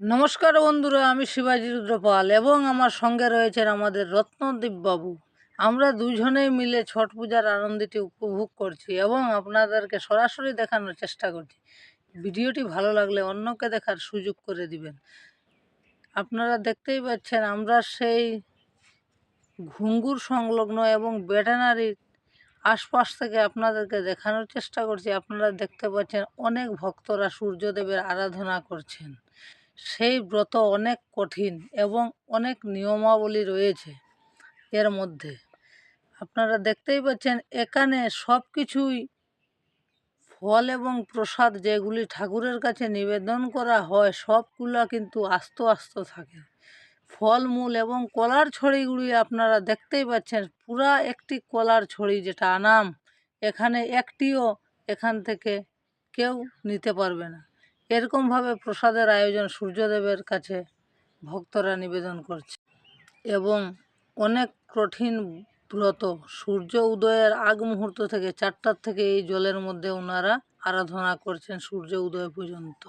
নমস্কার বন্ধুরা, আমি শিবাজি রুদ্রপাল এবং আমার সঙ্গে রয়েছেন আমাদের রত্নদীপ বাবু। আমরা দুজনেই মিলে ছট পূজার আনন্দটি উপভোগ করছি এবং আপনাদেরকে সরাসরি দেখানোর চেষ্টা করছি। ভিডিওটি ভালো লাগলে অন্যকে দেখার সুযোগ করে দিবেন। আপনারা দেখতেই পাচ্ছেন আমরা সেই ঘুঙ্গুর সংলগ্ন এবং ব্যাটানারির আশপাশ থেকে আপনাদেরকে দেখানোর চেষ্টা করছি। আপনারা দেখতে পাচ্ছেন অনেক ভক্তরা সূর্যদেবের আরাধনা করছেন। সেই ব্রত অনেক কঠিন এবং অনেক নিয়মাবলী রয়েছে এর মধ্যে। আপনারা দেখতেই পাচ্ছেন এখানে সব কিছুই ফল এবং প্রসাদ যেগুলি ঠাকুরের কাছে নিবেদন করা হয় সবগুলা কিন্তু আস্ত আস্ত থাকে। ফলমূল এবং কলার ছড়িগুলি আপনারা দেখতেই পাচ্ছেন, পুরা একটি কলার ছড়ি যেটা আনাম, এখানে একটিও এখান থেকে কেউ নিতে পারবে না। এরকমভাবে প্রসাদের আয়োজন সূর্যদেবের কাছে ভক্তরা নিবেদন করছে এবং অনেক কঠিন ব্রত। সূর্য উদয়ের আগ মুহূর্ত থেকে 4টার থেকে এই জলের মধ্যে ওনারা আরাধনা করছেন সূর্য উদয় পর্যন্ত।